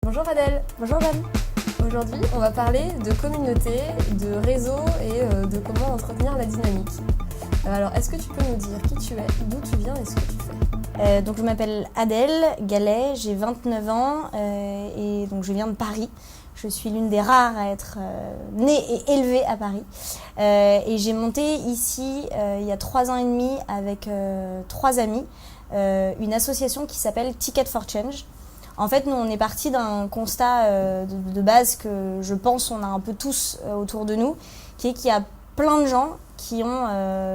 Bonjour Adèle. Bonjour Van. Aujourd'hui, on va parler de communauté, de réseau et de comment entretenir la dynamique. Alors, est-ce que tu peux nous dire qui tu es, d'où tu viens et ce que tu fais ? Donc je m'appelle Adèle Gallet, j'ai 29 ans et donc je viens de Paris. Je suis l'une des rares à être née et élevée à Paris. Et j'ai monté ici il y a 3 ans et demi avec 3 amis une association qui s'appelle Ticket for Change. En fait, nous, on est parti d'un constat de base que je pense on a un peu tous autour de nous, qui est qu'il y a plein de gens qui ont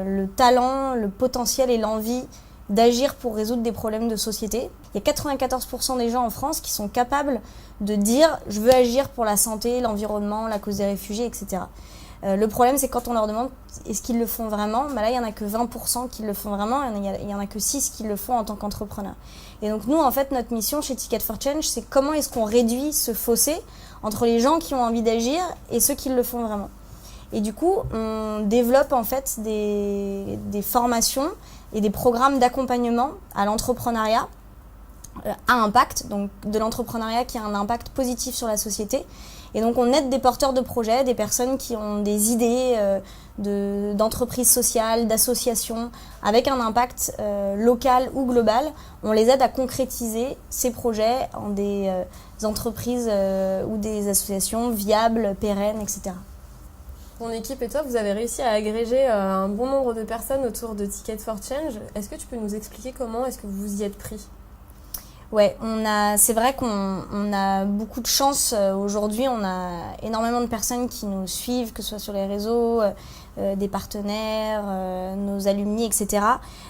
le talent, le potentiel et l'envie d'agir pour résoudre des problèmes de société. Il y a 94% des gens en France qui sont capables de dire « je veux agir pour la santé, l'environnement, la cause des réfugiés, etc. » Le problème, c'est quand on leur demande est-ce qu'ils le font vraiment, là, il n'y en a que 20% qui le font vraiment, il n'y en a que 6 qui le font en tant qu'entrepreneurs. Et donc nous, en fait, notre mission chez Ticket for Change, c'est comment est-ce qu'on réduit ce fossé entre les gens qui ont envie d'agir et ceux qui le font vraiment. Et du coup, on développe en fait des formations et des programmes d'accompagnement à l'entrepreneuriat à impact, donc de l'entrepreneuriat qui a un impact positif sur la société. Et donc on aide des porteurs de projets, des personnes qui ont des idées d'entreprises sociales, d'associations, avec un impact local ou global. On les aide à concrétiser ces projets en des entreprises ou des associations viables, pérennes, etc. Ton équipe et toi, vous avez réussi à agréger un bon nombre de personnes autour de Ticket for Change. Est-ce que tu peux nous expliquer comment est-ce que vous vous y êtes pris ? Ouais, c'est vrai qu'on a beaucoup de chance aujourd'hui. On a énormément de personnes qui nous suivent, que ce soit sur les réseaux, des partenaires, nos alumni, etc.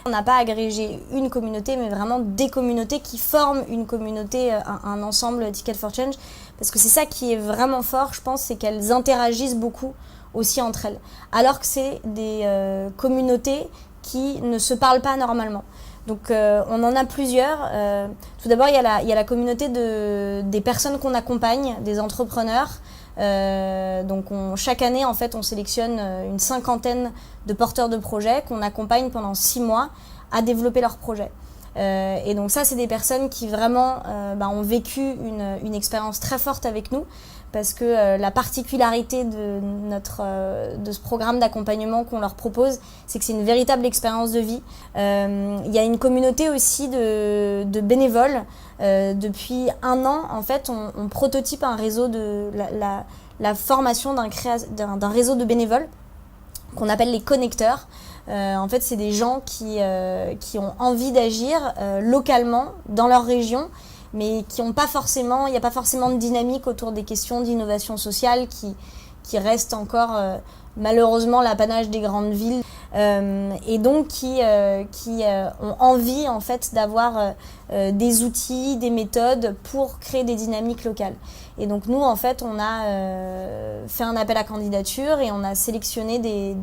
On n'a pas agrégé une communauté, mais vraiment des communautés qui forment une communauté, un ensemble Ticket for Change. Parce que c'est ça qui est vraiment fort, je pense, c'est qu'elles interagissent beaucoup aussi entre elles. Alors que c'est des communautés qui ne se parlent pas normalement. Donc on en a plusieurs. Tout d'abord, il y a la communauté des personnes qu'on accompagne, des entrepreneurs. Donc chaque année, en fait, on sélectionne une 50aine de porteurs de projets qu'on accompagne pendant 6 mois à développer leurs projets. Et donc ça, c'est des personnes qui vraiment ont vécu une expérience très forte avec nous. Parce que la particularité de ce programme d'accompagnement qu'on leur propose, c'est que c'est une véritable expérience de vie. Il y a une communauté aussi de bénévoles. Depuis 1 an, en fait, on prototype un réseau la formation d'un réseau de bénévoles qu'on appelle les connecteurs. En fait, c'est des gens qui ont envie d'agir localement dans leur région, mais qui n'ont pas forcément, il n'y a pas forcément de dynamique autour des questions d'innovation sociale qui restent encore malheureusement l'apanage des grandes villes et donc qui ont envie en fait d'avoir des outils, des méthodes pour créer des dynamiques locales. Et donc nous en fait on a fait un appel à candidature et on a sélectionné des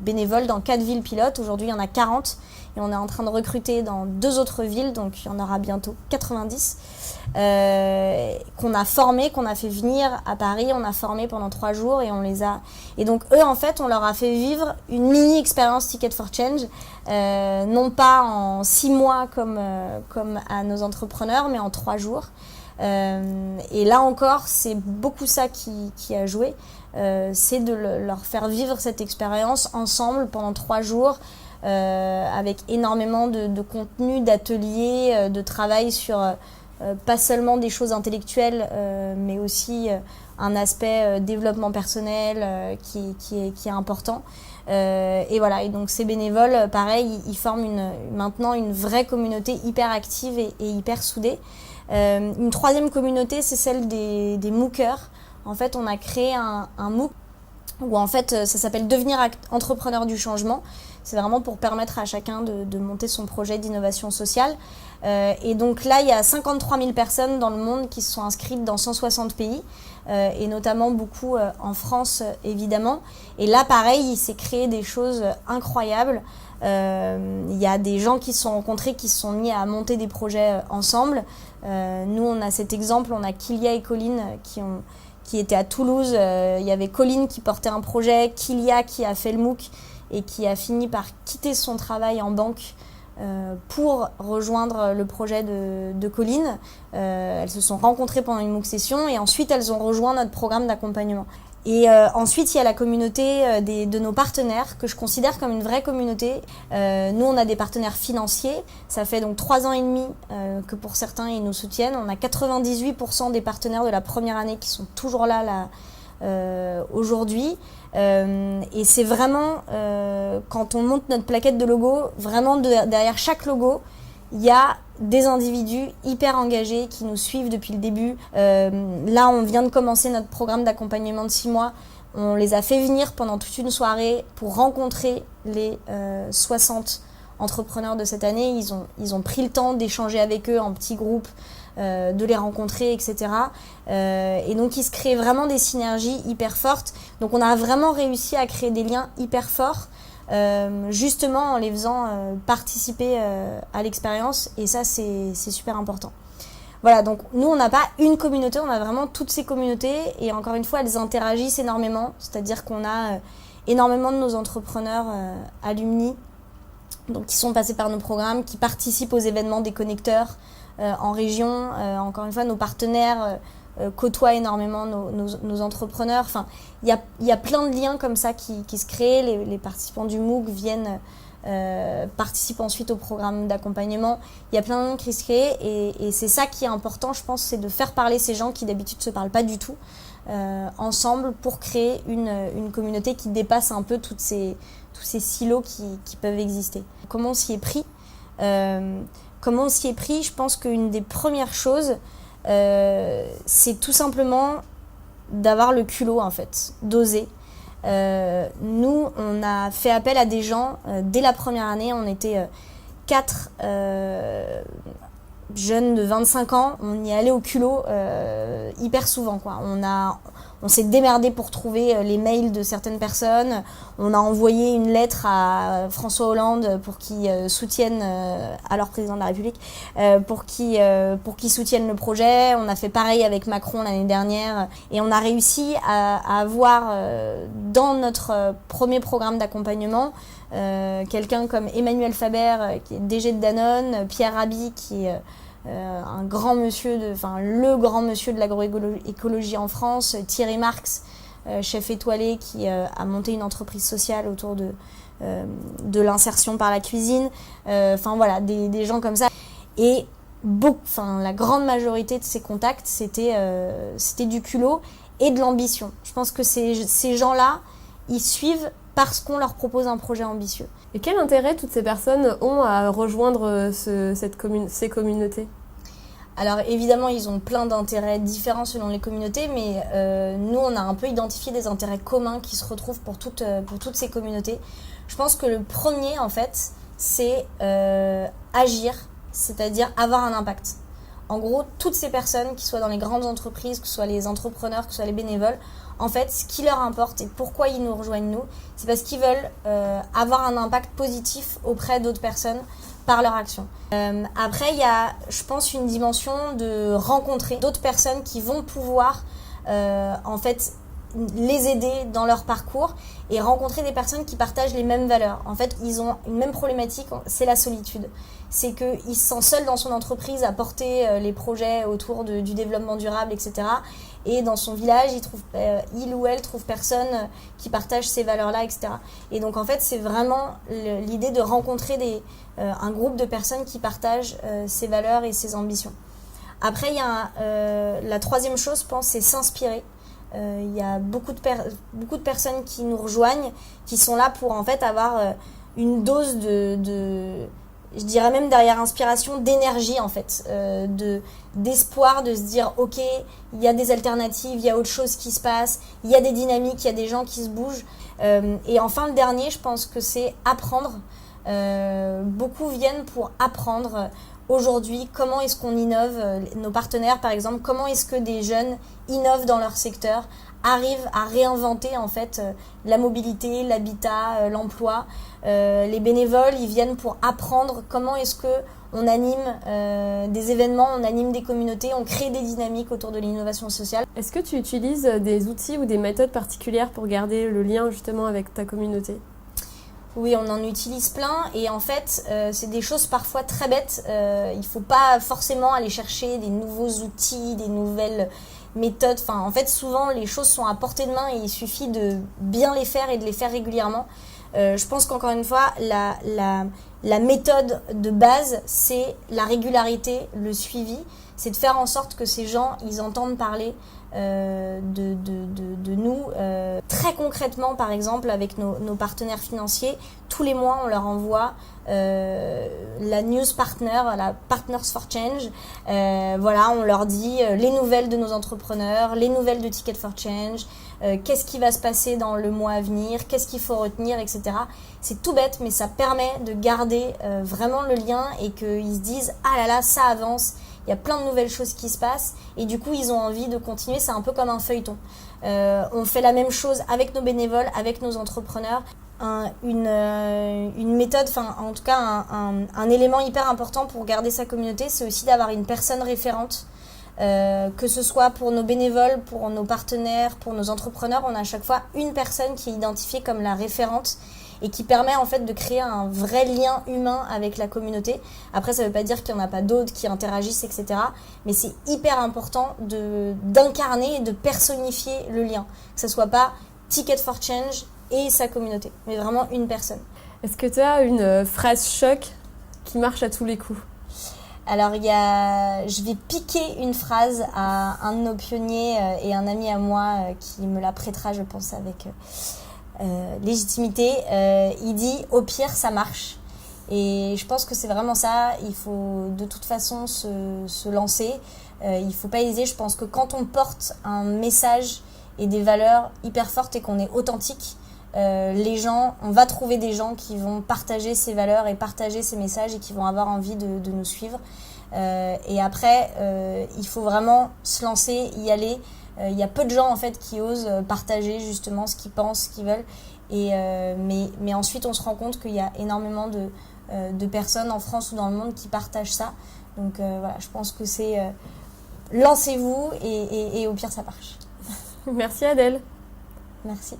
bénévoles dans 4 villes pilotes. Aujourd'hui il y en a 40 et on est en train de recruter dans 2 autres villes, donc il y en aura bientôt 90 qu'on a formés, qu'on a fait venir à Paris. On a formé pendant 3 jours et on les a. Et donc eux en fait on leur a fait vivre une mini expérience Ticket for Change, non pas en 6 mois comme à nos entrepreneurs, mais en 3 jours. Et là encore, c'est beaucoup ça qui a joué, c'est de leur faire vivre cette expérience ensemble pendant 3 jours, avec énormément de contenu, d'ateliers, de travail sur pas seulement des choses intellectuelles, mais aussi un aspect développement personnel qui est important. Et voilà, et donc ces bénévoles, pareil, ils forment maintenant une vraie communauté hyper active et hyper soudée. Une 3e communauté, c'est celle des MOOCers. En fait, on a créé un MOOC où en fait, ça s'appelle Devenir entrepreneur du changement. C'est vraiment pour permettre à chacun de monter son projet d'innovation sociale. Et donc là, il y a 53 000 personnes dans le monde qui se sont inscrites dans 160 pays, et notamment beaucoup en France, évidemment. Et là, pareil, il s'est créé des choses incroyables. Il y a des gens qui se sont rencontrés, qui se sont mis à monter des projets ensemble. Nous, on a cet exemple, on a Kylia et Colline qui étaient à Toulouse. Il y avait Colline qui portait un projet, Kylia qui a fait le MOOC et qui a fini par quitter son travail en banque pour rejoindre le projet de Colline. Elles se sont rencontrées pendant une MOOC session et ensuite elles ont rejoint notre programme d'accompagnement. Et ensuite, il y a la communauté de nos partenaires que je considère comme une vraie communauté. Nous, on a des partenaires financiers. Ça fait donc 3 ans et demi que pour certains, ils nous soutiennent. On a 98% des partenaires de la première année qui sont toujours là aujourd'hui. Et c'est vraiment, quand on monte notre plaquette de logo, vraiment derrière chaque logo, il y a des individus hyper engagés qui nous suivent depuis le début. Là, on vient de commencer notre programme d'accompagnement de 6 mois. On les a fait venir pendant toute une soirée pour rencontrer les 60 entrepreneurs de cette année. Ils ont pris le temps d'échanger avec eux en petits groupes, de les rencontrer, etc. Et donc, il se crée vraiment des synergies hyper fortes. Donc, on a vraiment réussi à créer des liens hyper forts. Justement en les faisant participer à l'expérience, et ça c'est super important. Voilà, donc nous on n'a pas une communauté, on a vraiment toutes ces communautés, et encore une fois elles interagissent énormément, c'est-à-dire qu'on a énormément de nos entrepreneurs alumni, donc qui sont passés par nos programmes, qui participent aux événements des connecteurs en région. Encore une fois, nos partenaires côtoient énormément nos entrepreneurs. Enfin, il y a plein de liens comme ça qui se créent. Les participants du MOOC viennent participent ensuite au programme d'accompagnement. Il y a plein de liens qui se créent, et c'est ça qui est important, je pense, c'est de faire parler ces gens qui d'habitude ne se parlent pas du tout ensemble pour créer une communauté qui dépasse un peu tous ces silos qui peuvent exister. Comment on s'y est pris Je pense qu'une des premières choses, c'est tout simplement d'avoir le culot, en fait, d'oser. Nous, on a fait appel à des gens dès la première année. On était 4 jeunes de 25 ans. On y allait au culot hyper souvent, quoi. On s'est démerdé pour trouver les mails de certaines personnes. On a envoyé une lettre à François Hollande pour qu'il soutienne, alors président de la République, pour qu'il soutienne le projet. On a fait pareil avec Macron l'année dernière. Et on a réussi à avoir dans notre premier programme d'accompagnement quelqu'un comme Emmanuel Faber, qui est DG de Danone, Pierre Rabhi, qui est un grand monsieur, le grand monsieur de l'agroécologie en France, Thierry Marx, chef étoilé, qui a monté une entreprise sociale autour de l'insertion par la cuisine. Voilà, des gens comme ça. Et la grande majorité de ces contacts, c'était du culot et de l'ambition. Je pense que ces gens-là, ils suivent parce qu'on leur propose un projet ambitieux. Et quel intérêt toutes ces personnes ont à rejoindre ces communautés ? Alors évidemment, ils ont plein d'intérêts différents selon les communautés, mais nous, on a un peu identifié des intérêts communs qui se retrouvent pour toutes ces communautés. Je pense que le premier, en fait, c'est agir, c'est-à-dire avoir un impact. En gros, toutes ces personnes, qui soient dans les grandes entreprises, que ce soit les entrepreneurs, que ce soit les bénévoles, en fait, ce qui leur importe et pourquoi ils nous rejoignent nous, c'est parce qu'ils veulent avoir un impact positif auprès d'autres personnes par leur action. Après, il y a, je pense, une dimension de rencontrer d'autres personnes qui vont pouvoir, en fait, les aider dans leur parcours et rencontrer des personnes qui partagent les mêmes valeurs. En fait, ils ont une même problématique, c'est la solitude. C'est qu'il se sent seul dans son entreprise à porter les projets autour du développement durable, etc. Et dans son village, il ou elle trouve personne qui partage ces valeurs-là, etc. Et donc, en fait, c'est vraiment l'idée de rencontrer un groupe de personnes qui partagent ces valeurs et ces ambitions. Après, il y a la troisième chose, je pense, c'est s'inspirer. Il y a beaucoup de personnes qui nous rejoignent, qui sont là pour en fait avoir une dose je dirais même derrière inspiration, d'énergie en fait, d'espoir, de se dire ok, il y a des alternatives, il y a autre chose qui se passe, il y a des dynamiques, il y a des gens qui se bougent. Et enfin le dernier, je pense que c'est apprendre. Beaucoup viennent pour apprendre. Aujourd'hui, comment est-ce qu'on innove, nos partenaires par exemple, comment est-ce que des jeunes innovent dans leur secteur, arrivent à réinventer en fait la mobilité, l'habitat, l'emploi. Les bénévoles, ils viennent pour apprendre comment est-ce que on anime des événements, on anime des communautés, on crée des dynamiques autour de l'innovation sociale. Est-ce que tu utilises des outils ou des méthodes particulières pour garder le lien justement avec ta communauté ? Oui, on en utilise plein et en fait, c'est des choses parfois très bêtes. Il ne faut pas forcément aller chercher des nouveaux outils, des nouvelles méthodes. Enfin, en fait, souvent, les choses sont à portée de main et il suffit de bien les faire et de les faire régulièrement. Je pense qu'encore une fois, la méthode de base, c'est la régularité, le suivi. C'est de faire en sorte que ces gens, ils entendent parler de nous. Très concrètement, par exemple, avec nos partenaires financiers, tous les mois, on leur envoie la news partner, la Partners for Change. Voilà, on leur dit les nouvelles de nos entrepreneurs, les nouvelles de Ticket for Change, qu'est-ce qui va se passer dans le mois à venir, qu'est-ce qu'il faut retenir, etc. C'est tout bête, mais ça permet de garder vraiment le lien et qu'ils se disent « Ah là là, ça avance !» Il y a plein de nouvelles choses qui se passent et du coup, ils ont envie de continuer. C'est un peu comme un feuilleton. On fait la même chose avec nos bénévoles, avec nos entrepreneurs. Une méthode, enfin en tout cas un élément hyper important pour garder sa communauté, c'est aussi d'avoir une personne référente. Que ce soit pour nos bénévoles, pour nos partenaires, pour nos entrepreneurs, on a à chaque fois une personne qui est identifiée comme la référente et qui permet en fait de créer un vrai lien humain avec la communauté. Après, ça ne veut pas dire qu'il n'y en a pas d'autres qui interagissent, etc. Mais c'est hyper important d'incarner et de personnifier le lien. Que ce ne soit pas Ticket for Change et sa communauté, mais vraiment une personne. Est-ce que tu as une phrase choc qui marche à tous les coups ? Alors, je vais piquer une phrase à un de nos pionniers et un ami à moi qui me la prêtera, je pense, avec légitimité. Il dit « Au pire, ça marche ». Et je pense que c'est vraiment ça. Il faut de toute façon se lancer. Il ne faut pas hésiter. Je pense que quand on porte un message et des valeurs hyper fortes et qu'on est authentique, on va trouver des gens qui vont partager ces valeurs et partager ces messages et qui vont avoir envie de nous suivre. Et après, il faut vraiment se lancer, y aller. Il y a peu de gens en fait qui osent partager justement ce qu'ils pensent, ce qu'ils veulent. Mais ensuite, on se rend compte qu'il y a énormément de personnes en France ou dans le monde qui partagent ça. Donc voilà, je pense que c'est lancez-vous et au pire, ça marche. Merci Adèle. Merci.